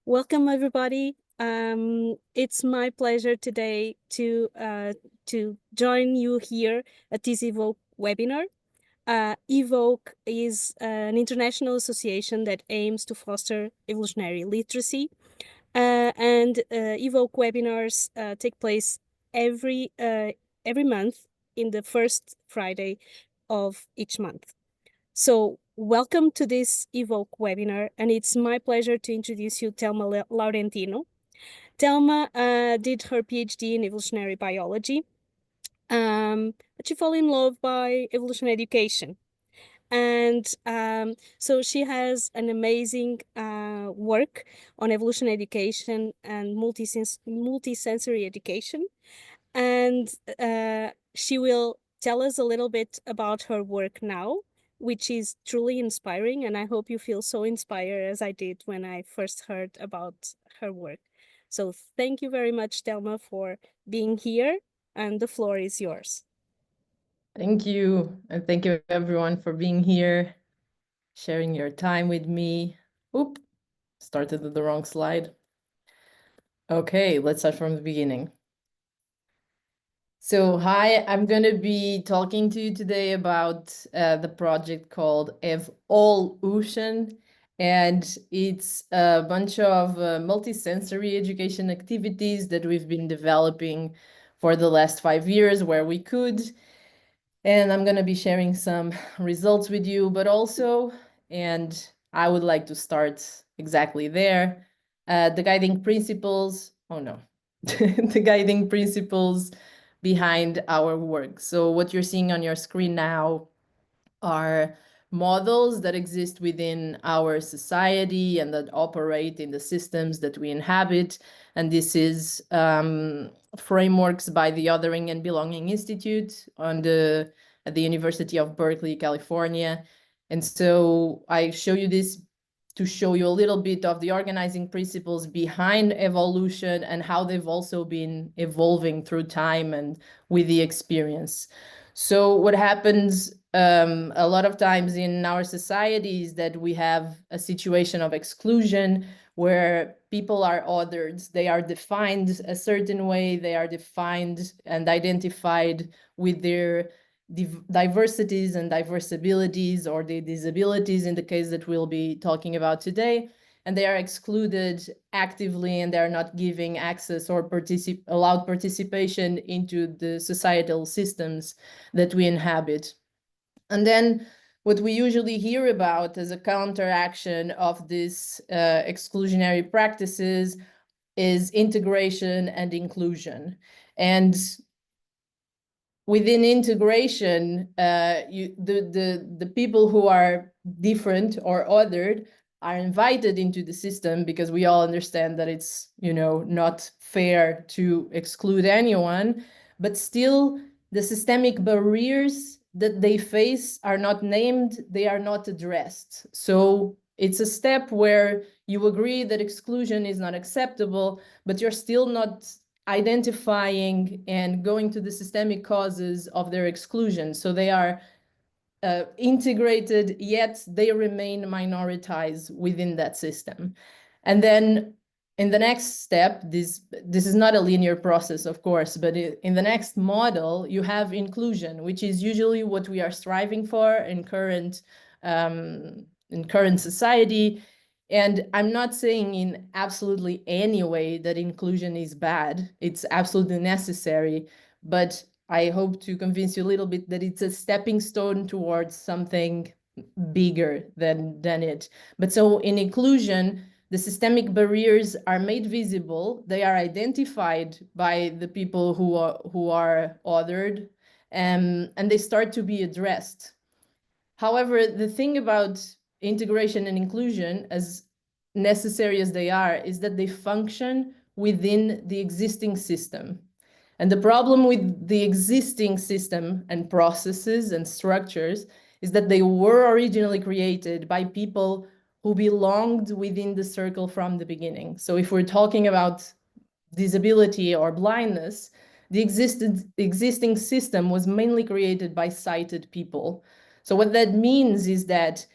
Welcome, everybody. It's my pleasure today to join you here at this EvoKE webinar. EvoKE is an international association that aims to foster evolutionary literacy, and EvoKE webinars take place every month in the first Friday of each month. So welcome to this EvoKE webinar, and it's my pleasure to introduce you Telma Laurentino. Telma did her PhD in evolutionary biology, but she fell in love by evolution education. And so she has an amazing work on evolution education and multisensory education. And she will tell us a little bit about her work now, which is truly inspiring. And I hope you feel so inspired as I did when I first heard about her work. So thank you very much, Telma, for being here. And the floor is yours. Thank you. And thank you, everyone, for being here, sharing your time with me. Oop, started with the wrong slide. Okay, let's start from the beginning. So hi, I'm going to be talking to you today about the project called evALLution, and it's a bunch of multisensory education activities that we've been developing for the last 5 years where we could. And I'm going to be sharing some results with you, but also, and I would like to start exactly there, the guiding principles, the guiding principles behind our work. So what you're seeing on your screen now are models that exist within our society and that operate in the systems that we inhabit. And this is frameworks by the Othering and Belonging Institute at the University of Berkeley, California. And so I show you this to show you a little bit of the organizing principles behind evALLution and how they've also been evolving through time and with the experience. So what happens a lot of times in our societies that we have a situation of exclusion where people are othered. They are defined a certain way. They are defined and identified with their diversities and diverse abilities, or the disabilities in the case that we'll be talking about today. And they are excluded actively, and they're not giving access or allowed participation into the societal systems that we inhabit. And then what we usually hear about as a counteraction of these exclusionary practices is integration and inclusion. And within integration, the people who are different or othered are invited into the system, because we all understand that it's, not fair to exclude anyone, but still the systemic barriers that they face are not named, they are not addressed. So it's a step where you agree that exclusion is not acceptable, but you're still not identifying and going to the systemic causes of their exclusion. So they are integrated, yet they remain minoritized within that system. And then in the next step, this is not a linear process, of course, but in the next model, you have inclusion, which is usually what we are striving for in current society. And I'm not saying in absolutely any way that inclusion is bad. It's absolutely necessary, but I hope to convince you a little bit that it's a stepping stone towards something bigger than it. But so in inclusion, the systemic barriers are made visible. They are identified by the people who are othered, and they start to be addressed. However, the thing about integration and inclusion, as necessary as they are, is that they function within the existing system. And the problem with the existing system and processes and structures is that they were originally created by people who belonged within the circle from the beginning. So if we're talking about disability or blindness, the existing system was mainly created by sighted people. So what that means is that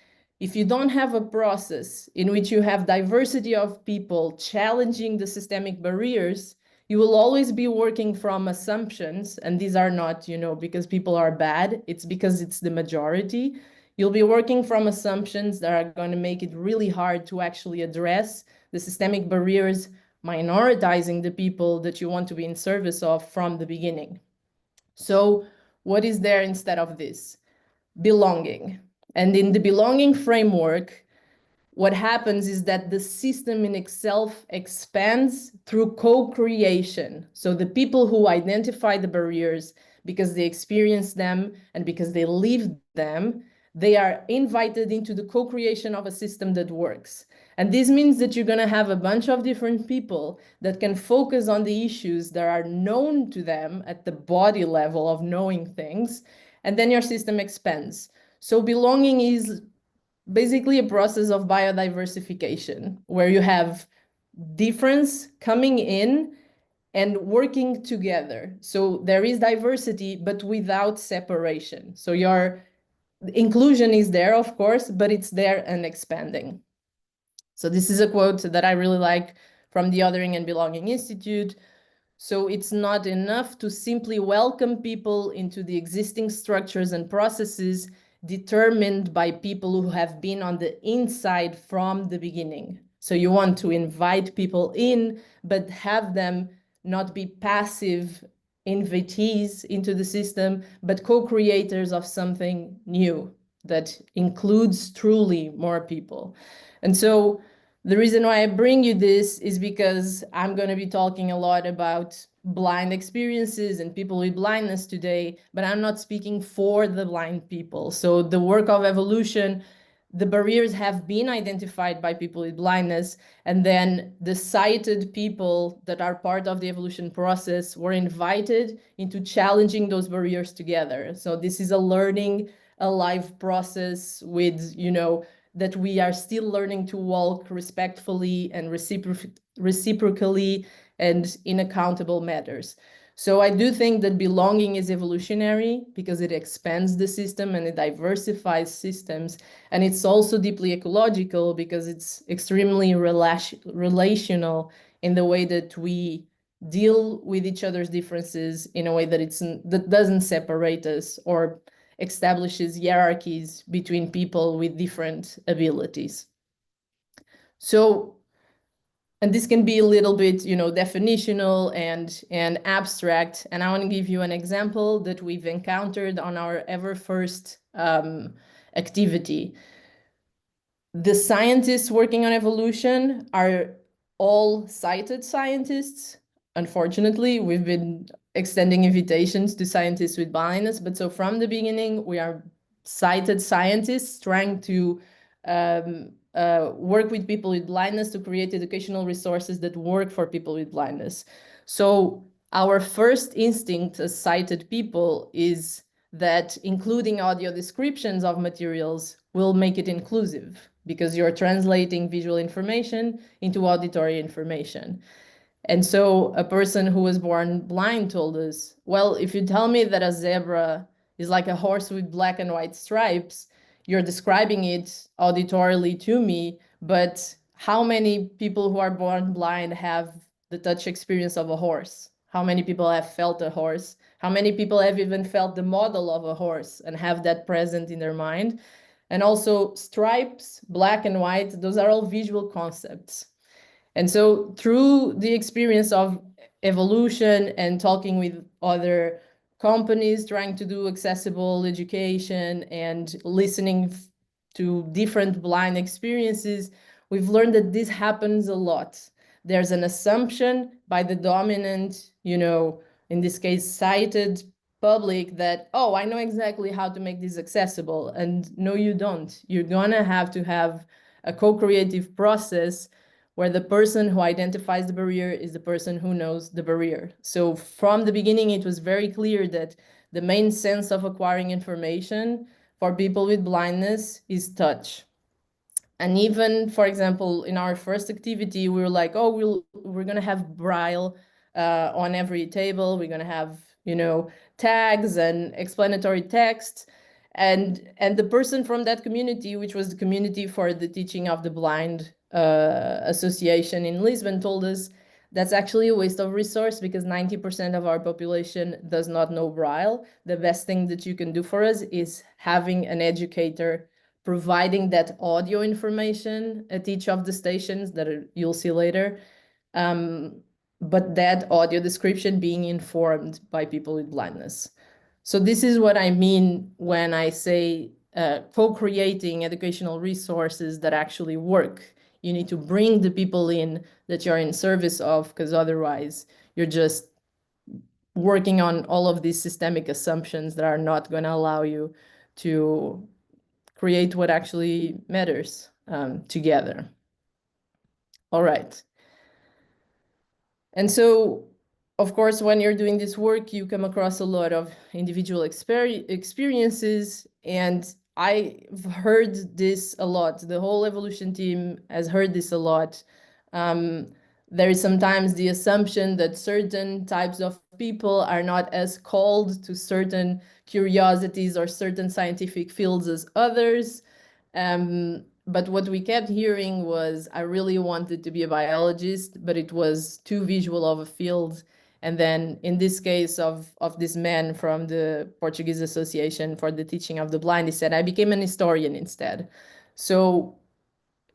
if you don't have a process in which you have diversity of people challenging the systemic barriers, you will always be working from assumptions. And these are not, because people are bad, it's because it's the majority. You'll be working from assumptions that are going to make it really hard to actually address the systemic barriers, minoritizing the people that you want to be in service of from the beginning. So what is there instead of this? Belonging. And in the belonging framework, what happens is that the system in itself expands through co-creation. So the people who identify the barriers because they experience them and because they live them, they are invited into the co-creation of a system that works. And this means that you're going to have a bunch of different people that can focus on the issues that are known to them at the body level of knowing things, and then your system expands. So belonging is basically a process of biodiversification, where you have difference coming in and working together. So there is diversity, but without separation. So your inclusion is there, of course, but it's there and expanding. So this is a quote that I really like from the Othering and Belonging Institute. So it's not enough to simply welcome people into the existing structures and processes determined by people who have been on the inside from the beginning. So you want to invite people in, but have them not be passive invitees into the system, but co-creators of something new that includes truly more people. And so the reason why I bring you this is because I'm going to be talking a lot about blind experiences and people with blindness today, but I'm not speaking for the blind people. So the work of evALLution, the barriers have been identified by people with blindness, and then the sighted people that are part of the evALLution process were invited into challenging those barriers together. So this is a learning, a live process with, that we are still learning to walk respectfully and reciprocally and in accountable matters. So I do think that belonging is evolutionary because it expands the system and it diversifies systems. And it's also deeply ecological because it's extremely relational in the way that we deal with each other's differences in a way that that doesn't separate us or establishes hierarchies between people with different abilities. So, and this can be a little bit, definitional and abstract. And I want to give you an example that we've encountered on our ever first activity. The scientists working on evALLution are all sighted scientists. Unfortunately, we've been extending invitations to scientists with blindness, but so from the beginning, we are sighted scientists trying to work with people with blindness to create educational resources that work for people with blindness. So our first instinct as sighted people is that including audio descriptions of materials will make it inclusive because you're translating visual information into auditory information. And so a person who was born blind told us, well, if you tell me that a zebra is like a horse with black and white stripes, you're describing it auditorily to me, but how many people who are born blind have the touch experience of a horse? How many people have felt a horse? How many people have even felt the model of a horse and have that present in their mind? And also stripes, black and white, those are all visual concepts. And so through the experience of evALLution and talking with other companies trying to do accessible education and listening to different blind experiences, we've learned that this happens a lot. There's an assumption by the dominant, in this case, sighted public that, oh, I know exactly how to make this accessible. And no, you don't. You're gonna have to have a co-creative process where the person who identifies the barrier is the person who knows the barrier. So from the beginning, it was very clear that the main sense of acquiring information for people with blindness is touch. And even, for example, in our first activity, we were like, oh, we're going to have Braille on every table. We're going to have, tags and explanatory text. And the person from that community, which was the community for the teaching of the blind association in Lisbon, told us that's actually a waste of resource because 90% of our population does not know Braille. The best thing that you can do for us is having an educator providing that audio information at each of the stations that you'll see later. But that audio description being informed by people with blindness. So this is what I mean when I say co-creating educational resources that actually work. You need to bring the people in that you're in service of, because otherwise you're just working on all of these systemic assumptions that are not going to allow you to create what actually matters together. All right. And so, of course, when you're doing this work, you come across a lot of individual experiences. And I've heard this a lot. The whole evALLution team has heard this a lot. There is sometimes the assumption that certain types of people are not as called to certain curiosities or certain scientific fields as others. But what we kept hearing was, I really wanted to be a biologist, but it was too visual of a field. And then in this case of this man from the Portuguese Association for the Teaching of the Blind, he said, I became an historian instead. So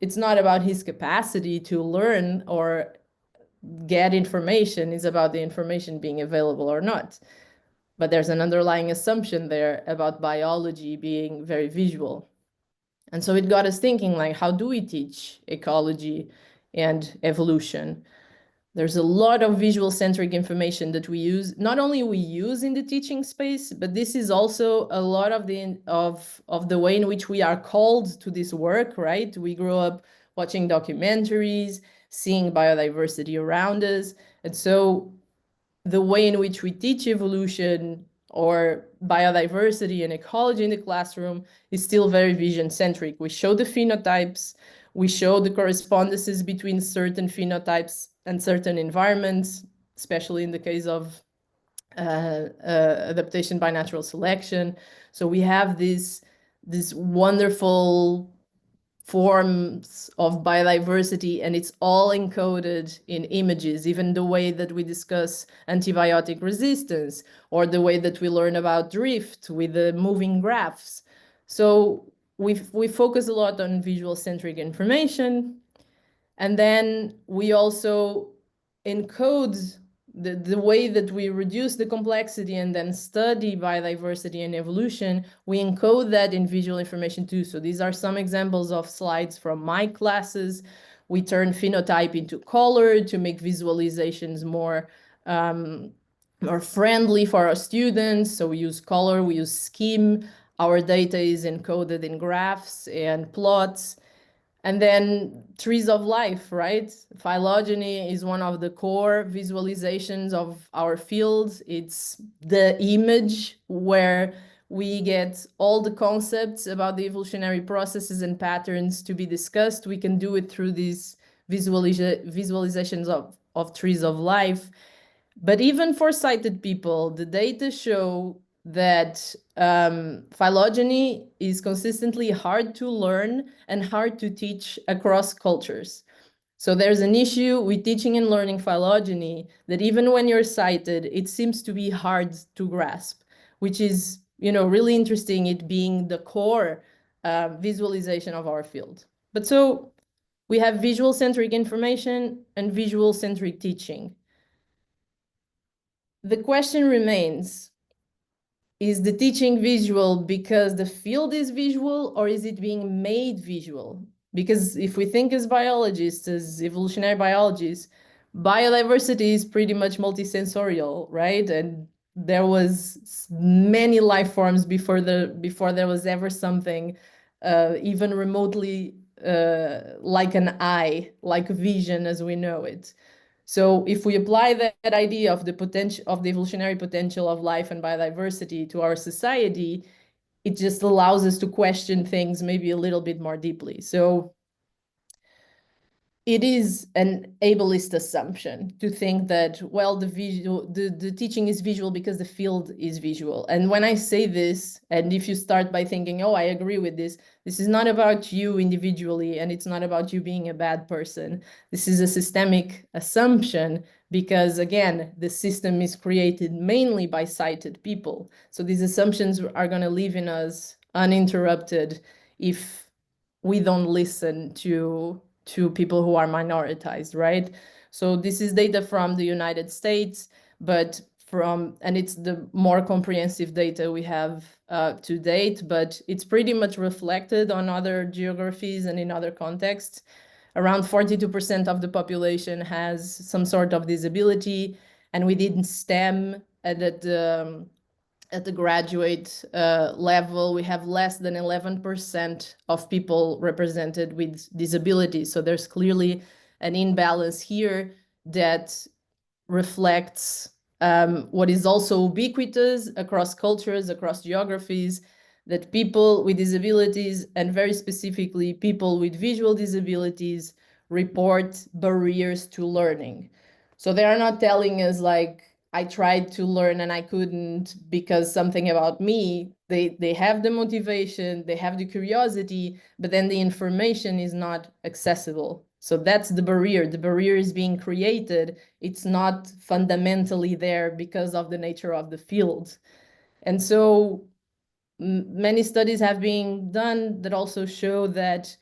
it's not about his capacity to learn or get information, it's about the information being available or not. But there's an underlying assumption there about biology being very visual. And so it got us thinking, like, how do we teach ecology and evolution? There's a lot of visual-centric information that we use, not only we use in the teaching space, but this is also a lot of the way in which we are called to this work, right? We grew up watching documentaries, seeing biodiversity around us. And so the way in which we teach evolution or biodiversity and ecology in the classroom is still very vision-centric. We show the phenotypes, we show the correspondences between certain phenotypes and certain environments, especially in the case of adaptation by natural selection. So we have this wonderful forms of biodiversity, and it's all encoded in images, even the way that we discuss antibiotic resistance or the way that we learn about drift with the moving graphs. So we focus a lot on visual-centric information, and then we also encode the way that we reduce the complexity and then study biodiversity and evolution, we encode that in visual information too. So these are some examples of slides from my classes. We turn phenotype into color to make visualizations more friendly for our students. So we use color, we use scheme. Our data is encoded in graphs and plots. And then trees of life, right? Phylogeny is one of the core visualizations of our field. It's the image where we get all the concepts about the evolutionary processes and patterns to be discussed. We can do it through these visualizations of trees of life. But even for sighted people, the data show that phylogeny is consistently hard to learn and hard to teach across cultures. So there's an issue with teaching and learning phylogeny that even when you're sighted, it seems to be hard to grasp, which is, really interesting, it being the core visualization of our field. But so we have visual-centric information and visual-centric teaching. The question remains, is the teaching visual because the field is visual, or is it being made visual? Because if we think as biologists, as evolutionary biologists, biodiversity is pretty much multisensorial, right? And there was many life forms before there was ever something even remotely like an eye, like vision as we know it. So if we apply that idea of the potential of the evolutionary potential of life and biodiversity to our society, it just allows us to question things maybe a little bit more deeply. So it is an ableist assumption to think that, well, the teaching is visual because the field is visual. And when I say this, and if you start by thinking, oh, I agree with this is not about you individually, and it's not about you being a bad person. This is a systemic assumption because, again, the system is created mainly by sighted people. So these assumptions are going to live in us uninterrupted if we don't listen to people who are minoritized, right? So this is data from the United States, and it's the more comprehensive data we have to date, but it's pretty much reflected on other geographies and in other contexts. Around 42% of the population has some sort of disability, and within STEM, at the graduate level, we have less than 11% of people represented with disabilities. So there's clearly an imbalance here that reflects what is also ubiquitous across cultures, across geographies, that people with disabilities, and very specifically people with visual disabilities, report barriers to learning. So they are not telling us like, I tried to learn and I couldn't because something about me. They have the motivation, they have the curiosity, but then the information is not accessible. So that's the barrier. The barrier is being created. It's not fundamentally there because of the nature of the field. And so many studies have been done that also show that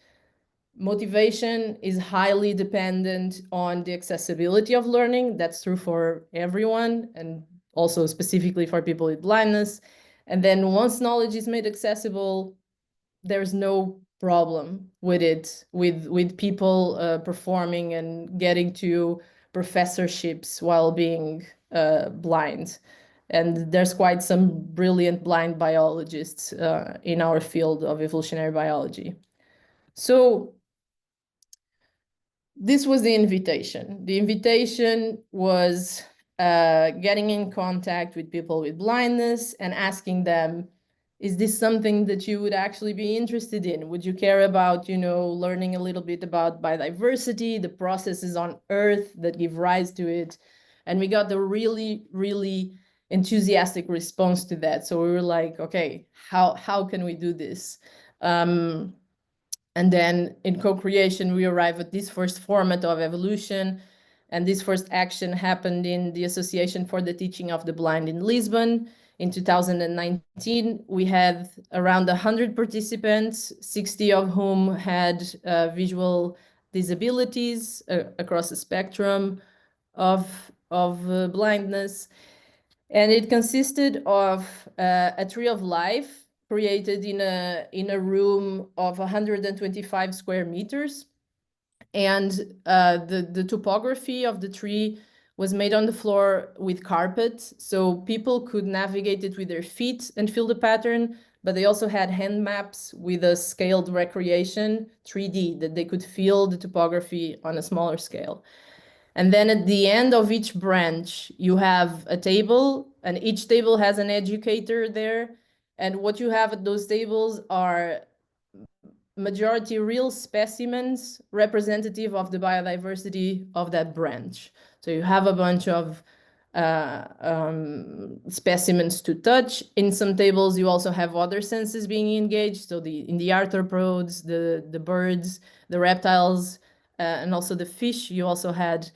motivation is highly dependent on the accessibility of learning. That's true for everyone, and also specifically for people with blindness. And then once knowledge is made accessible, there's no problem with it, with people performing and getting to professorships while being blind. And there's quite some brilliant blind biologists in our field of evolutionary biology. So this was the invitation. The invitation was getting in contact with people with blindness and asking them, is this something that you would actually be interested in? Would you care about, learning a little bit about biodiversity, the processes on Earth that give rise to it? And we got a really, really enthusiastic response to that. So we were like, okay, how can we do this? And then in co-creation, we arrive at this first format of evALLution. And this first action happened in the Association for the Teaching of the Blind in Lisbon. In 2019, we had around 100 participants, 60 of whom had visual disabilities across the spectrum of blindness. And it consisted of a tree of life created in a room of 125 square meters. And the topography of the tree was made on the floor with carpet, so people could navigate it with their feet and feel the pattern, but they also had hand maps with a scaled recreation, 3D, that they could feel the topography on a smaller scale. And then at the end of each branch, you have a table, and each table has an educator there. And what you have at those tables are majority real specimens representative of the biodiversity of that branch. So you have a bunch of specimens to touch. In some tables, you also have other senses being engaged. So in the arthropods, the birds, the reptiles, and also the fish, you also had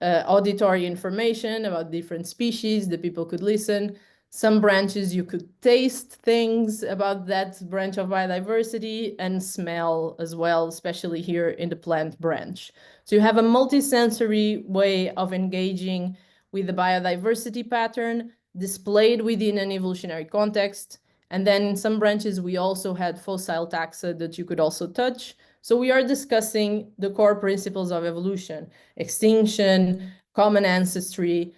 auditory information about different species that people could listen. Some branches you could taste things about that branch of biodiversity and smell as well, especially here in the plant branch. So you have a multisensory way of engaging with the biodiversity pattern displayed within an evolutionary context. And then in some branches, we also had fossil taxa that you could also touch. So we are discussing the core principles of evolution: extinction, common ancestry,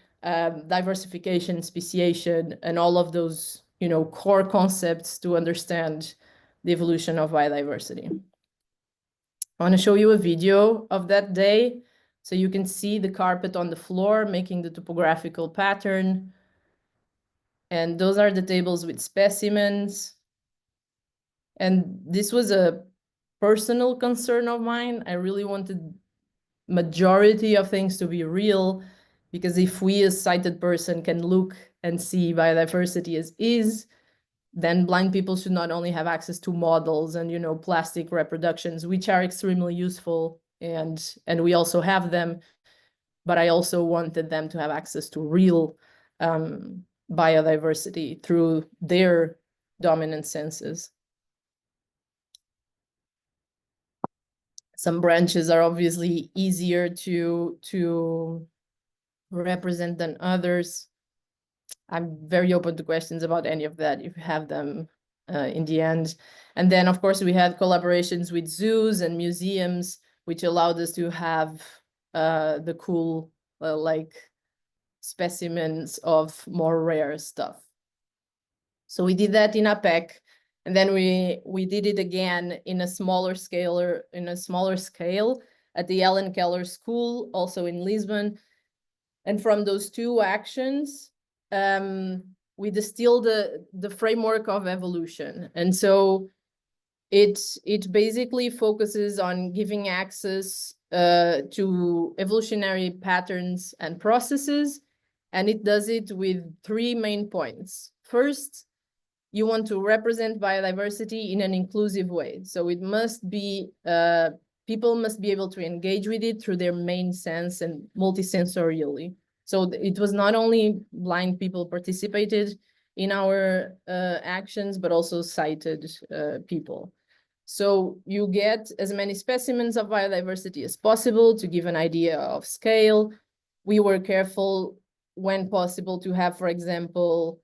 diversification, speciation, and all of those, core concepts to understand the evolution of biodiversity. I want to show you a video of that day. So you can see the carpet on the floor making the topographical pattern. And those are the tables with specimens. And this was a personal concern of mine. I really wanted majority of things to be real, because if we as sighted person can look and see biodiversity as is, then blind people should not only have access to models and, you know, plastic reproductions, which are extremely useful, and we also have them, but I also wanted them to have access to real biodiversity through their dominant senses. Some branches are obviously easier to represent than others. I'm very open to questions about any of that if you have them in the end. And then, of course, we had collaborations with zoos and museums, which allowed us to have the cool, like, specimens of more rare stuff. So we did that in APEC, and then we did it again in a smaller scale at the Ellen Keller School, also in Lisbon. And from those two actions, we distilled the framework of evolution. And so it basically focuses on giving access to evolutionary patterns and processes, and it does it with three main points. First, you want to represent biodiversity in an inclusive way. So it must be, people must be able to engage with it through their main sense and multisensorially. So it was not only blind people participated in our actions, but also sighted people. So you get as many specimens of biodiversity as possible to give an idea of scale. We were careful when possible to have, for example,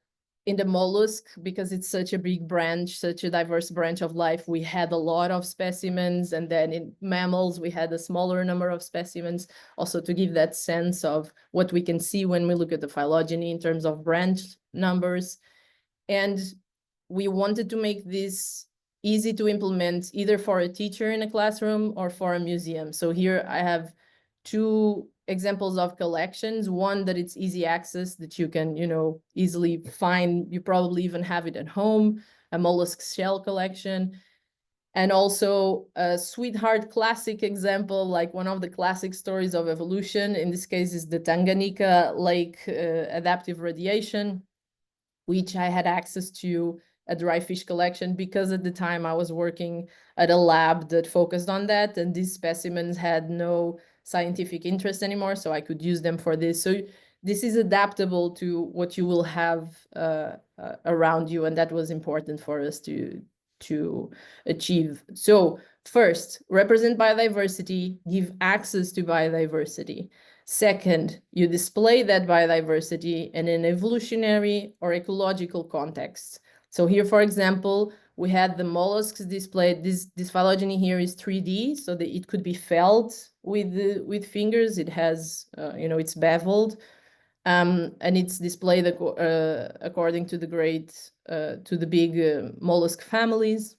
in the mollusk, because it's such a big branch, such a diverse branch of life, we had a lot of specimens. And then in mammals, we had a smaller number of specimens, also to give that sense of what we can see when we look at the phylogeny in terms of branch numbers. And we wanted to make this easy to implement either for a teacher in a classroom or for a museum. So here I have two examples of collections, one that it's easy access, that you can, you know, easily find. You probably even have it at home, a mollusk shell collection. And also a sweetheart classic example, like one of the classic stories of evolution, in this case is the Tanganyika Lake adaptive radiation, which I had access to a dry fish collection, because at the time I was working at a lab that focused on that, and these specimens had no scientific interest anymore, so I could use them for this. So this is adaptable to what you will have around you, and that was important for us to achieve. So first, represent biodiversity, give access to biodiversity. Second, you display that biodiversity in an evolutionary or ecological context. So here, for example, we had the mollusks displayed. This phylogeny here is 3D, so that it could be felt with fingers. It has, you know, it's beveled, and it's displayed according to the big mollusk families.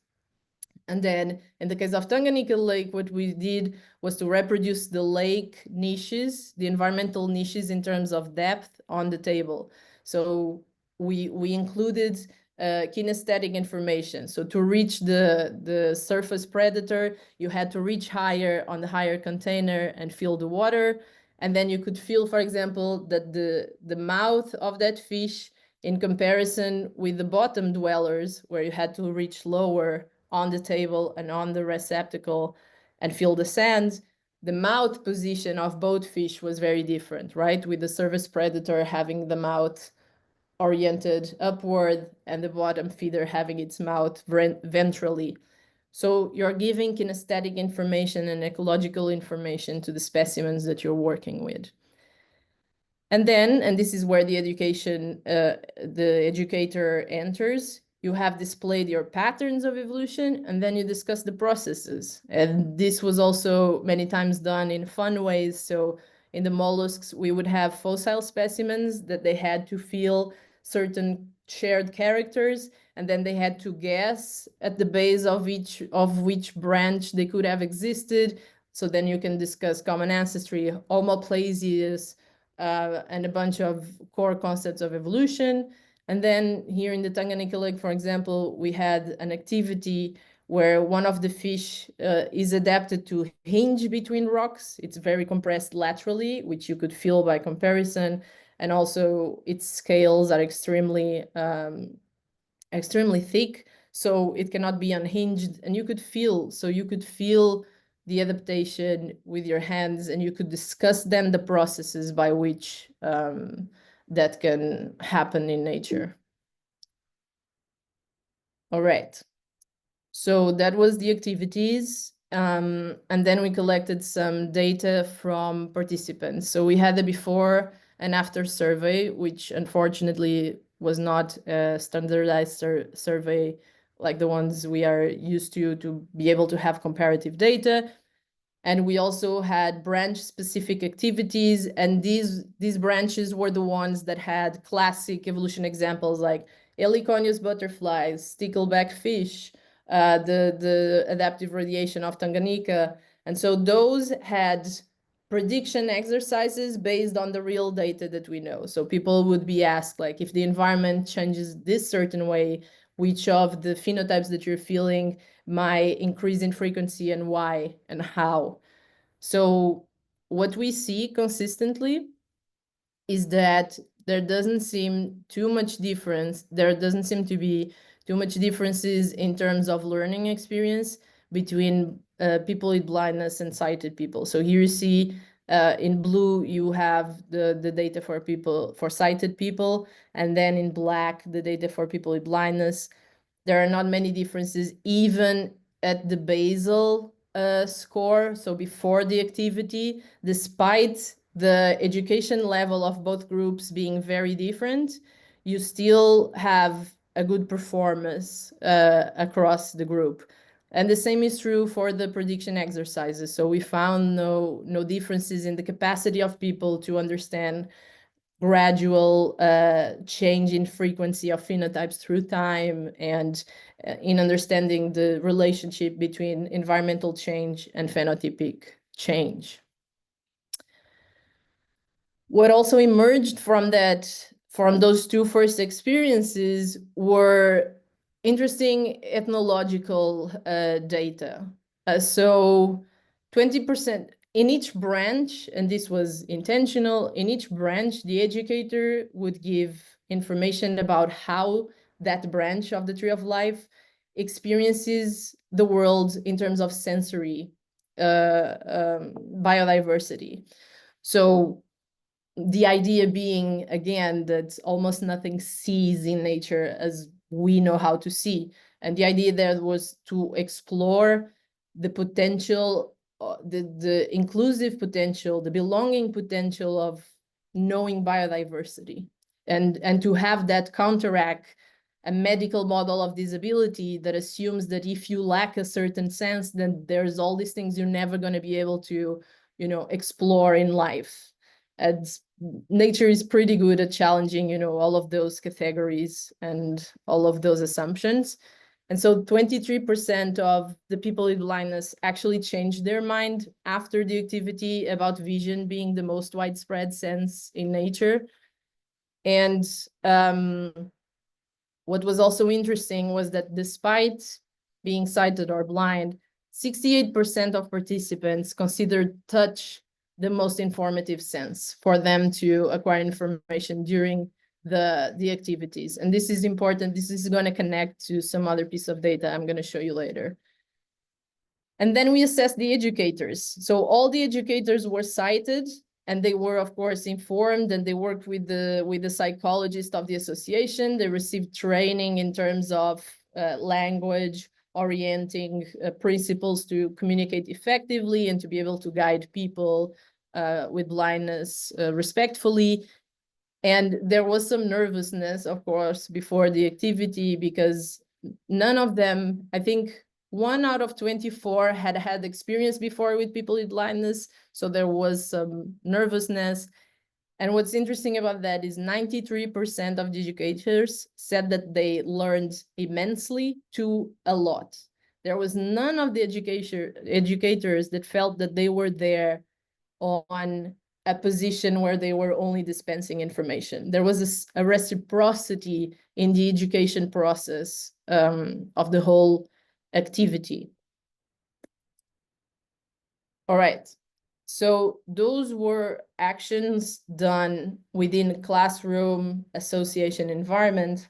And then in the case of Tanganyika Lake, what we did was to reproduce the lake niches, the environmental niches in terms of depth on the table. So we included kinesthetic information. So to reach the surface predator, you had to reach higher on the higher container and feel the water. And then you could feel, for example, that the mouth of that fish, in comparison with the bottom dwellers, where you had to reach lower on the table and on the receptacle and feel the sand, the mouth position of both fish was very different, right? With the surface predator having the mouth oriented upward and the bottom feeder having its mouth ventrally. So you're giving kinesthetic information and ecological information to the specimens that you're working with. And then, and this is where the educator enters, you have displayed your patterns of evolution, and then you discuss the processes. And this was also many times done in fun ways. So in the mollusks, we would have fossil specimens that they had to feel certain shared characters, and then they had to guess at the base of which branch they could have existed. So then you can discuss common ancestry, homoplasias, and a bunch of core concepts of evolution. And then here in the Tanganyika Lake, for example, we had an activity where one of the fish is adapted to hinge between rocks. It's very compressed laterally, which you could feel by comparison. And also its scales are extremely thick, so it cannot be unhinged. And you could feel the adaptation with your hands, and you could discuss then the processes by which that can happen in nature. All right. So that was the activities. And then we collected some data from participants. So we had the before and after survey, which unfortunately was not a standardized survey like the ones we are used to be able to have comparative data. And we also had branch-specific activities, and these branches were the ones that had classic evolution examples like heliconius butterflies, stickleback fish, the adaptive radiation of Tanganyika. And so those had prediction exercises based on the real data that we know. So people would be asked, like, if the environment changes this certain way, which of the phenotypes that you're feeling might increase in frequency and why and how. So what we see consistently is that there doesn't seem too much difference. There doesn't seem to be too much differences in terms of learning experience between people with blindness and sighted people. So here you see in blue, you have the data for sighted people, and then in black, the data for people with blindness. There are not many differences even at the basal score, so before the activity, despite the education level of both groups being very different, you still have a good performance across the group. And the same is true for the prediction exercises. So we found no differences in the capacity of people to understand gradual change in frequency of phenotypes through time, and in understanding the relationship between environmental change and phenotypic change. What also emerged from those two first experiences were interesting ethnological data. So 20% in each branch, and this was intentional, in each branch, the educator would give information about how that branch of the tree of life experiences the world in terms of sensory biodiversity. So the idea being, again, that almost nothing sees in nature as we know how to see. And the idea there was to explore the potential, the inclusive potential, the belonging potential of knowing biodiversity, and to have that counteract a medical model of disability that assumes that if you lack a certain sense, then there's all these things you're never going to be able to, explore in life. And nature is pretty good at challenging, all of those categories and all of those assumptions. And so 23% of the people with blindness actually changed their mind after the activity about vision being the most widespread sense in nature. And what was also interesting was that despite being sighted or blind, 68% of participants considered touch the most informative sense for them to acquire information during the activities. And this is important. This is going to connect to some other piece of data I'm going to show you later. And then we assessed the educators. So all the educators were cited, and they were, of course, informed, and they worked with the psychologist of the association. They received training in terms of language, orienting principles to communicate effectively and to be able to guide people with blindness respectfully. And there was some nervousness, of course, before the activity, because none of them, I think 1 out of 24 had experience before with people with blindness. So there was some nervousness. And what's interesting about that is 93% of the educators said that they learned immensely to a lot. There was none of the educators that felt that they were there on a position where they were only dispensing information. There was a reciprocity in the education process of the whole activity. All right. So those were actions done within classroom association environment.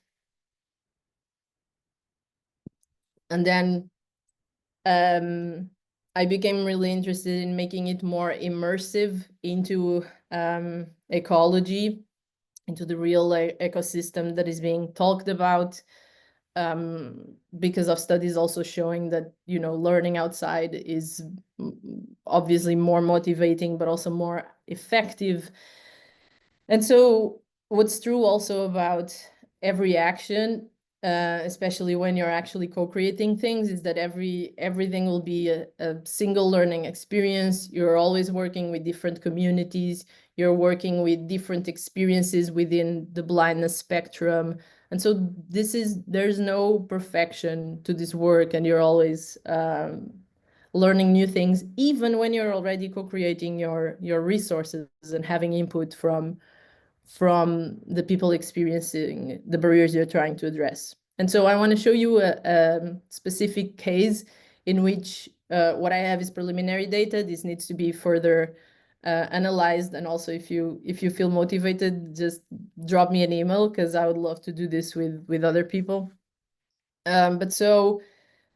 And then I became really interested in making it more immersive into ecology, into the real ecosystem that is being talked about, because of studies also showing that, you know, learning outside is obviously more motivating, but also more effective. And so what's true also about every action, especially when you're actually co-creating things, is that everything will be a single learning experience. You're always working with different communities. You're working with different experiences within the blindness spectrum. And so there's no perfection to this work, and you're always learning new things, even when you're already co-creating your resources and having input from the people experiencing the barriers you're trying to address. And so I want to show you a specific case in which what I have is preliminary data. This needs to be further analyzed. And also, if you feel motivated, just drop me an email, because I would love to do this with other people. But so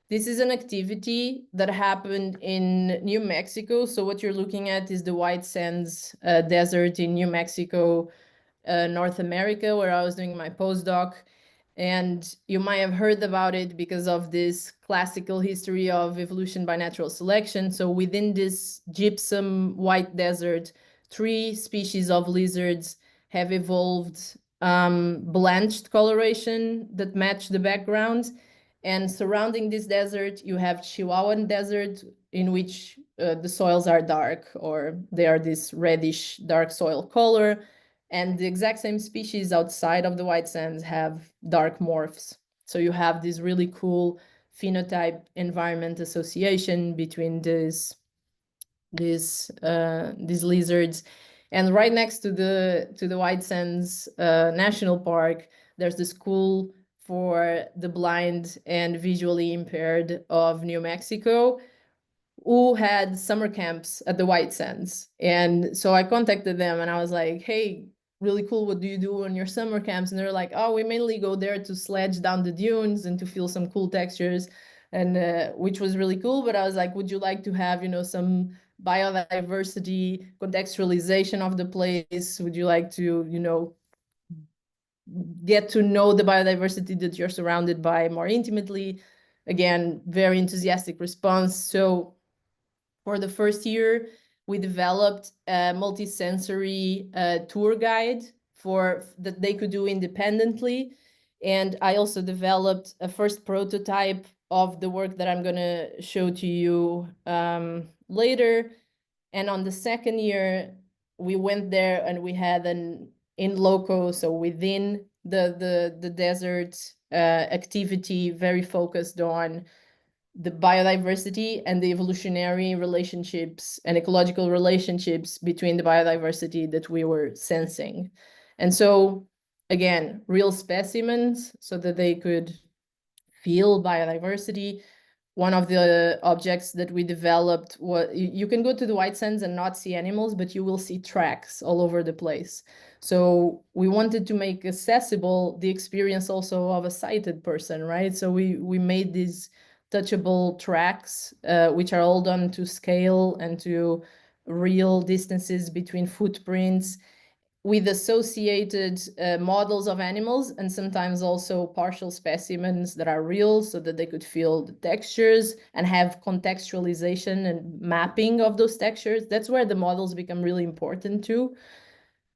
this is an activity that happened in New Mexico. So what you're looking at is the White Sands Desert in New Mexico, North America, where I was doing my postdoc. And you might have heard about it because of this classical history of evolution by natural selection. So within this gypsum white desert, 3 species of lizards have evolved blanched coloration that match the background. And surrounding this desert, you have Chihuahuan Desert, in which the soils are dark, or they are this reddish dark soil color. And the exact same species outside of the white sands have dark morphs. So you have this really cool phenotype environment association between these lizards. And right next to the White Sands National Park, there's the School for the Blind and Visually Impaired of New Mexico, who had summer camps at the White Sands. And so I contacted them and I was like, hey, really cool, what do you do on your summer camps? And they're like, oh, we mainly go there to sledge down the dunes and to feel some cool textures, and which was really cool. But I was like, would you like to have, you know, some biodiversity contextualization of the place? Would you like to, you know, get to know the biodiversity that you're surrounded by more intimately? Again, very enthusiastic response. So for the first year, we developed a multisensory tour guide that they could do independently. And I also developed a first prototype of the work that I'm going to show to you later. And on the second year, we went there and we had an in loco, so within the desert activity, very focused on the biodiversity and the evolutionary relationships and ecological relationships between the biodiversity that we were sensing. And so, again, real specimens so that they could feel biodiversity. One of the objects that we developed was, you can go to the White Sands and not see animals, but you will see tracks all over the place. So we wanted to make accessible the experience also of a sighted person, right? So we made these touchable tracks, which are all done to scale and to real distances between footprints, with associated models of animals, and sometimes also partial specimens that are real, so that they could feel the textures and have contextualization and mapping of those textures. That's where the models become really important too.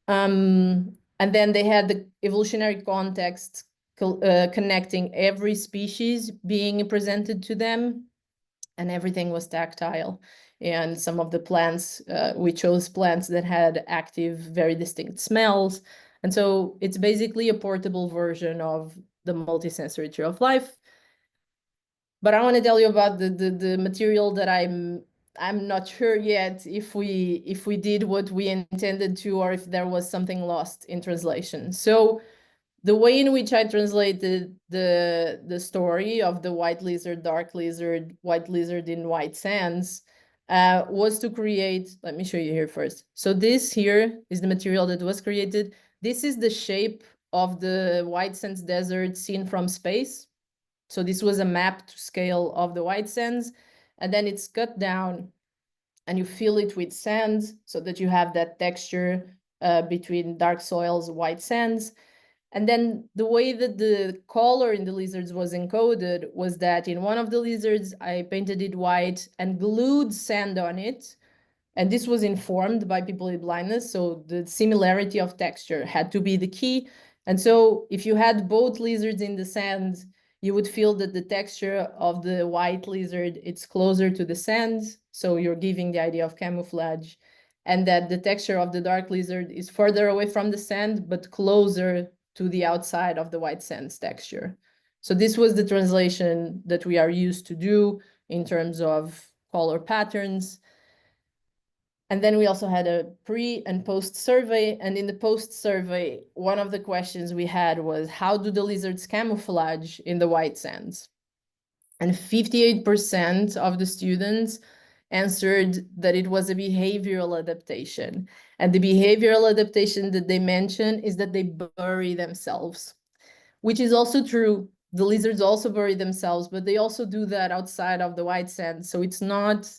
And then they had the evolutionary context connecting every species being presented to them, and everything was tactile. And some of the plants, we chose plants that had active, very distinct smells. And so it's basically a portable version of the multisensory tree of life. But I want to tell you about the material that I'm not sure yet if we did what we intended to, or if there was something lost in translation. So the way in which I translated the story of the white lizard, dark lizard, white lizard in white sands was to create, let me show you here first. So this here is the material that was created. This is the shape of the white sands desert seen from space. So this was a map to scale of the white sands, and then it's cut down and you fill it with sand so that you have that texture between dark soils, white sands. And then the way that the color in the lizards was encoded was that in one of the lizards, I painted it white and glued sand on it. And this was informed by people with blindness. So the similarity of texture had to be the key. And so if you had both lizards in the sand, you would feel that the texture of the white lizard, it's closer to the sand. So you're giving the idea of camouflage. And that the texture of the dark lizard is further away from the sand, but closer to the outside of the white sands texture. So this was the translation that we are used to do in terms of color patterns. And then we also had a pre and post survey. And in the post survey, one of the questions we had was, how do the lizards camouflage in the white sands? And 58% of the students answered that it was a behavioral adaptation. And the behavioral adaptation that they mentioned is that they bury themselves, which is also true. The lizards also bury themselves, but they also do that outside of the white sand. So it's not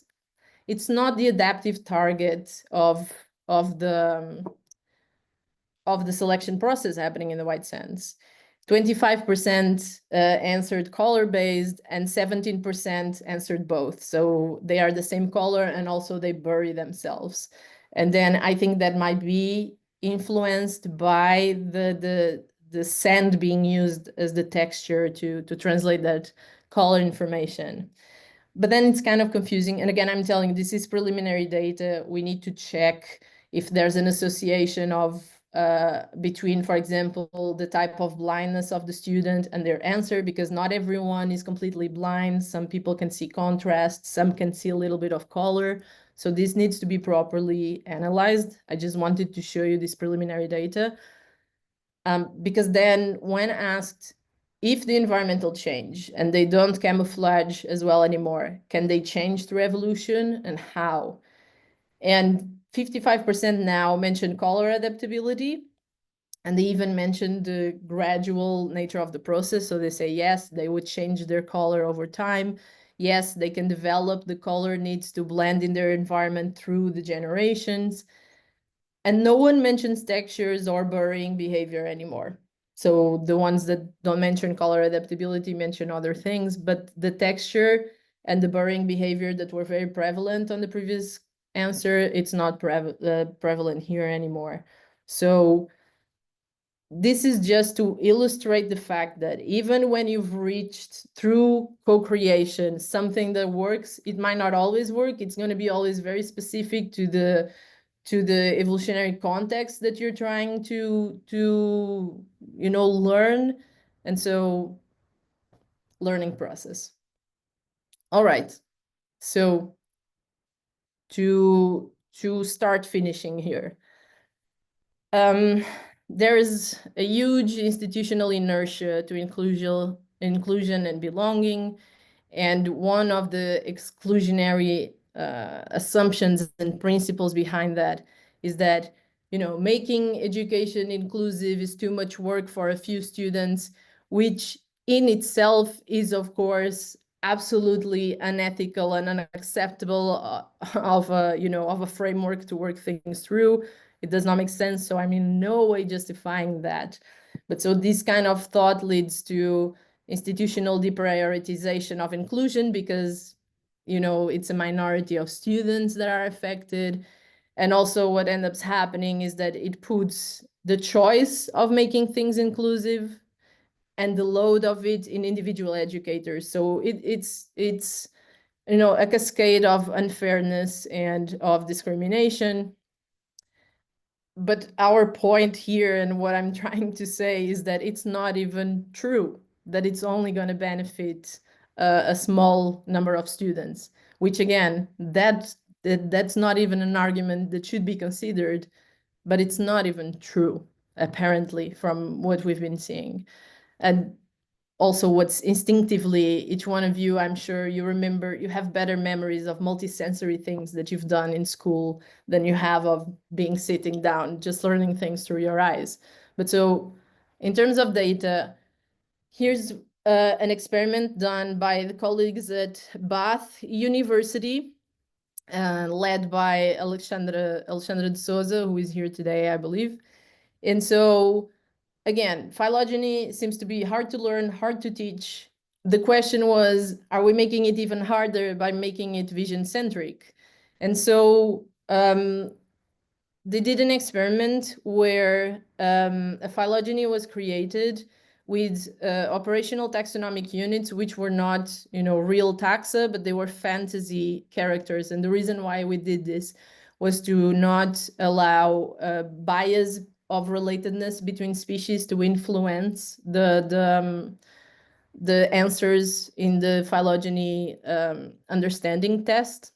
the adaptive target of the selection process happening in the white sands. 25% answered color-based and 17% answered both. So they are the same color and also they bury themselves. And then I think that might be influenced by the sand being used as the texture to translate that color information. But then it's kind of confusing. And again, I'm telling you, this is preliminary data. We need to check if there's an association of between, for example, the type of blindness of the student and their answer, because not everyone is completely blind. Some people can see contrast, some can see a little bit of color. So this needs to be properly analyzed. I just wanted to show you this preliminary data. Because then when asked if the environmental change and they don't camouflage as well anymore, can they change through evolution and how? And 55% now mention color adaptability. And they even mentioned the gradual nature of the process. So they say, yes, they would change their color over time. Yes, they can develop the color needs to blend in their environment through the generations. And no one mentions textures or burying behavior anymore. So the ones that don't mention color adaptability mention other things, but the texture and the burying behavior that were very prevalent on the previous answer, it's not prevalent here anymore. So this is just to illustrate the fact that even when you've reached through co-creation something that works, it might not always work. It's going to be always very specific to the evolutionary context that you're trying to learn. And so learning process. All right. So to start finishing here. There is a huge institutional inertia to inclusion and belonging. And one of the exclusionary assumptions and principles behind that is that, making education inclusive is too much work for a few students, which in itself is, of course, absolutely unethical and unacceptable of a framework to work things through. It does not make sense. So I'm in no way justifying that. But so this kind of thought leads to institutional deprioritization of inclusion because, it's a minority of students that are affected. And also what ends up happening is that it puts the choice of making things inclusive and the load of it in individual educators. So it's a cascade of unfairness and of discrimination. But our point here and what I'm trying to say is that it's not even true, that it's only going to benefit a small number of students, which again, that's not even an argument that should be considered, but it's not even true. apparently, from what we've been seeing. And also what's instinctively, each one of you, I'm sure you remember, you have better memories of multisensory things that you've done in school than you have of being sitting down, just learning things through your eyes. But so in terms of data, here's an experiment done by the colleagues at Bath University, led by Alexandra de Souza, who is here today, I believe. And so again, phylogeny seems to be hard to learn, hard to teach. The question was, are we making it even harder by making it vision-centric? And so they did an experiment where a phylogeny was created with operational taxonomic units, which were not, real taxa, but they were fantasy characters. And the reason why we did this was to not allow bias of relatedness between species to influence the answers in the phylogeny understanding test.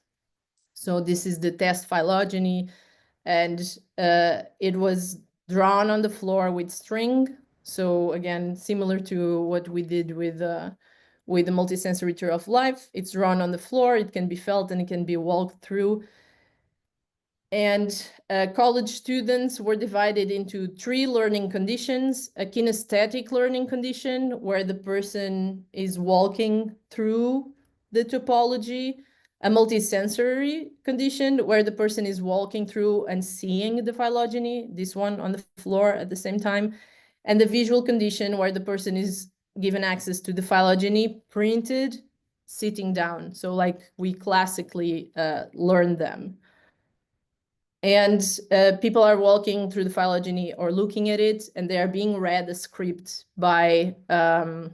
So this is the test phylogeny, and it was drawn on the floor with string. So again, similar to what we did with the multisensory tour of life, it's drawn on the floor, it can be felt and it can be walked through. And college students were divided into 3 learning conditions: a kinesthetic learning condition, where the person is walking through the topology; a multisensory condition, where the person is walking through and seeing the phylogeny, this one on the floor at the same time; and the visual condition, where the person is given access to the phylogeny printed sitting down. So like we classically learn them. And people are walking through the phylogeny or looking at it, and they are being read a script by the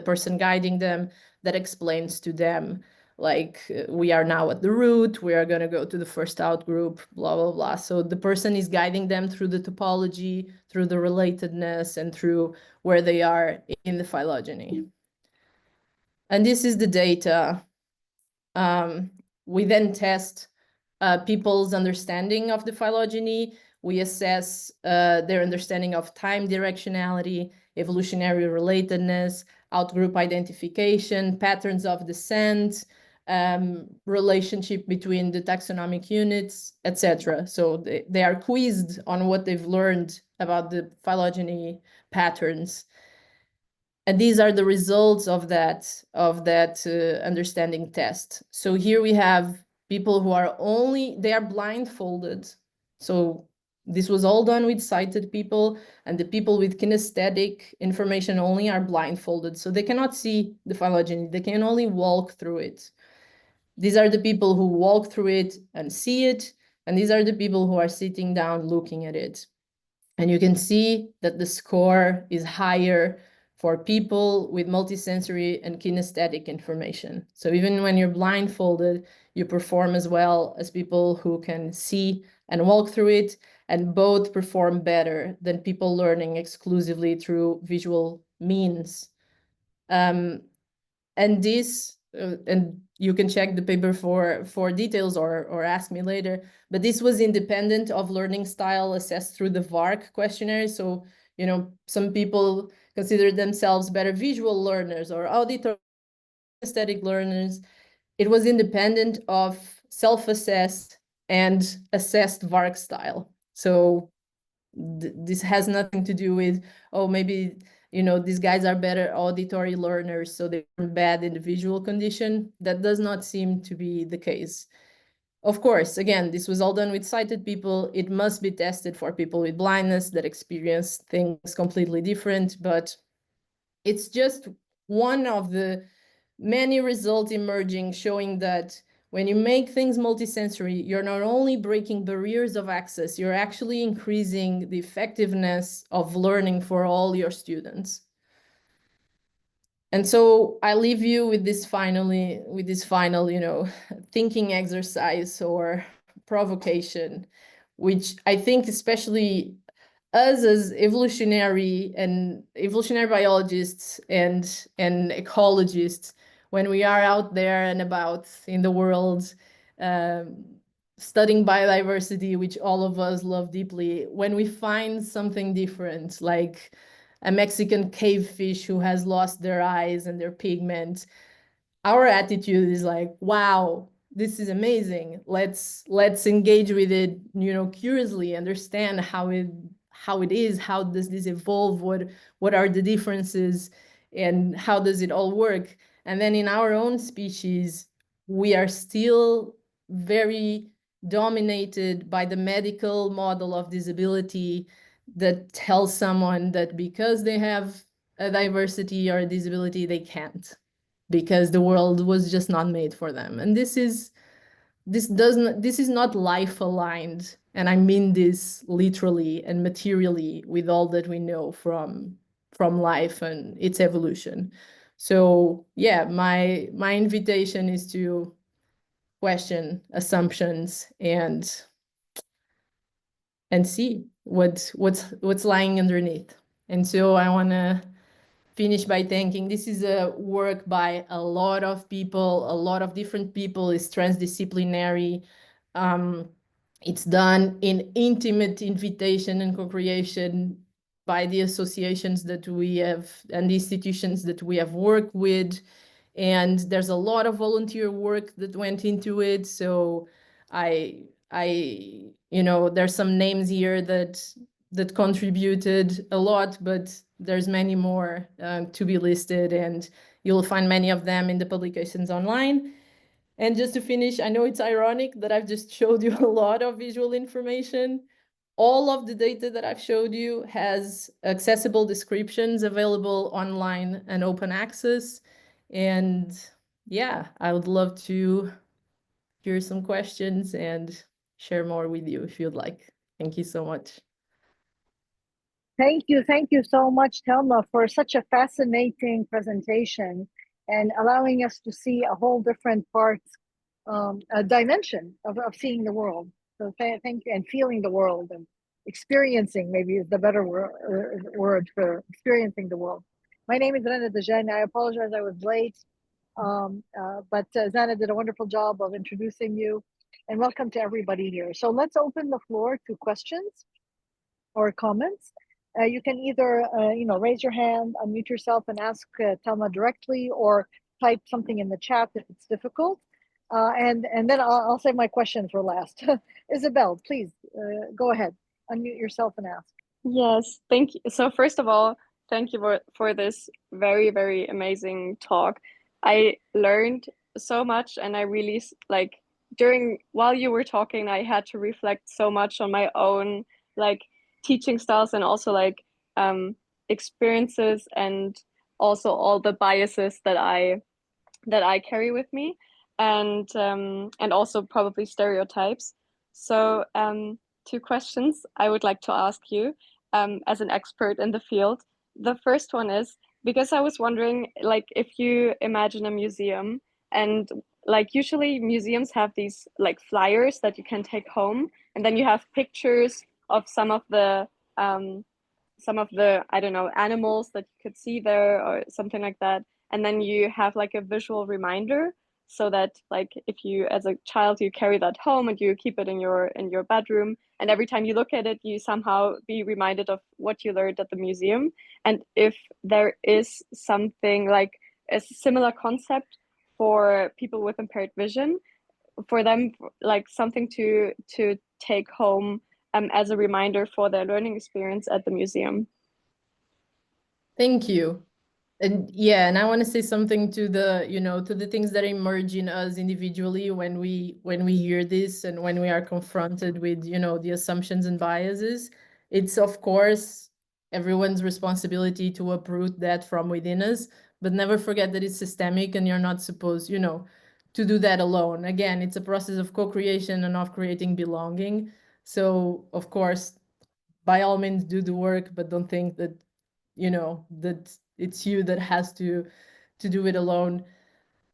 person guiding them that explains to them, like, we are now at the root, we are going to go to the first out group, blah, blah, blah. So the person is guiding them through the topology, through the relatedness, and through where they are in the phylogeny. And this is the data. We then test people's understanding of the phylogeny. We assess their understanding of time directionality, evolutionary relatedness, outgroup identification, patterns of descent, relationship between the taxonomic units, etc. So they are quizzed on what they've learned about the phylogeny patterns. And these are the results of that understanding test. So here we have people who are they are blindfolded. So this was all done with sighted people, and the people with kinesthetic information only are blindfolded. So they cannot see the phylogeny, they can only walk through it. These are the people who walk through it and see it, and these are the people who are sitting down looking at it. And you can see that the score is higher for people with multisensory and kinesthetic information. So even when you're blindfolded, you perform as well as people who can see and walk through it, and both perform better than people learning exclusively through visual means. And this, and you can check the paper for details or ask me later, but this was independent of learning style assessed through the VARC questionnaire. So, some people consider themselves better visual learners or auditory aesthetic learners. It was independent of self-assessed and assessed VARC style. So this has nothing to do with, oh, maybe these guys are better auditory learners, so they're bad in the visual condition. That does not seem to be the case. Of course, again, this was all done with sighted people. It must be tested for people with blindness that experience things completely different, but it's just one of the many results emerging showing that when you make things multisensory, you're not only breaking barriers of access, you're actually increasing the effectiveness of learning for all your students. And so I leave you with this final, thinking exercise or provocation, which I think especially us as evolutionary biologists and ecologists, when we are out there and about in the world, studying biodiversity, which all of us love deeply, when we find something different, like a Mexican cave fish who has lost their eyes and their pigment, our attitude is like, wow, this is amazing. Let's engage with it, curiously, understand how it is, how does this evolve, what are the differences, and how does it all work. And then in our own species, we are still very dominated by the medical model of disability that tells someone that because they have a diversity or a disability, they can't, because the world was just not made for them. And this is not life aligned. And I mean this literally and materially with all that we know from life and its evolution. So yeah, my invitation is to question assumptions and see what's lying underneath. And so I want to finish by thanking. This is a work by a lot of people, a lot of different people. It's transdisciplinary. It's done in intimate invitation and co-creation by the associations that we have and the institutions that we have worked with. And there's a lot of volunteer work that went into it. So there's some names here that contributed a lot, but there's many more to be listed, and you'll find many of them in the publications online. And just to finish, I know it's ironic that I've just showed you a lot of visual information. All of the data that I've showed you has accessible descriptions available online and open access. And yeah, I would love to hear some questions and share more with you if you'd like. Thank you so much. Thank you so much, Telma, for such a fascinating presentation and allowing us to see a whole different part, a dimension of seeing the world. So thank you, and feeling the world and experiencing, maybe is the better word for experiencing the world. My name is Rana Dajani. I apologize I was late, but Zana did a wonderful job of introducing you, and welcome to everybody here. So let's open the floor to questions or comments. You can either raise your hand, unmute yourself, and ask Telma directly, or type something in the chat if it's difficult. And then I'll save my question for last. Isabel, please go ahead, unmute yourself and ask. Yes, thank you. So first of all, thank you for this very, very amazing talk. I learned so much, and I really while you were talking, I had to reflect so much on my own teaching styles, and also experiences, and also all the biases that I carry with me, and also probably stereotypes. So two questions I would like to ask you as an expert in the field. The first one is, because I was wondering, if you imagine a museum, and usually museums have these flyers that you can take home, and then you have pictures of some of the I don't know, animals that you could see there or something like that, and then you have a visual reminder, so that if you as a child you carry that home and you keep it in your bedroom, and every time you look at it you somehow be reminded of what you learned at the museum. And if there is something like a similar concept for people with impaired vision, for them something to take home as a reminder for their learning experience at the museum. Thank you. And yeah, and I want to say something to the, to the things that emerge in us individually when we hear this, and when we are confronted with, the assumptions and biases. It's of course everyone's responsibility to uproot that from within us, but never forget that it's systemic, and you're not supposed, to do that alone. Again, it's a process of co-creation and of creating belonging. So of course, by all means, do the work, but don't think that, that it's you that has to do it alone.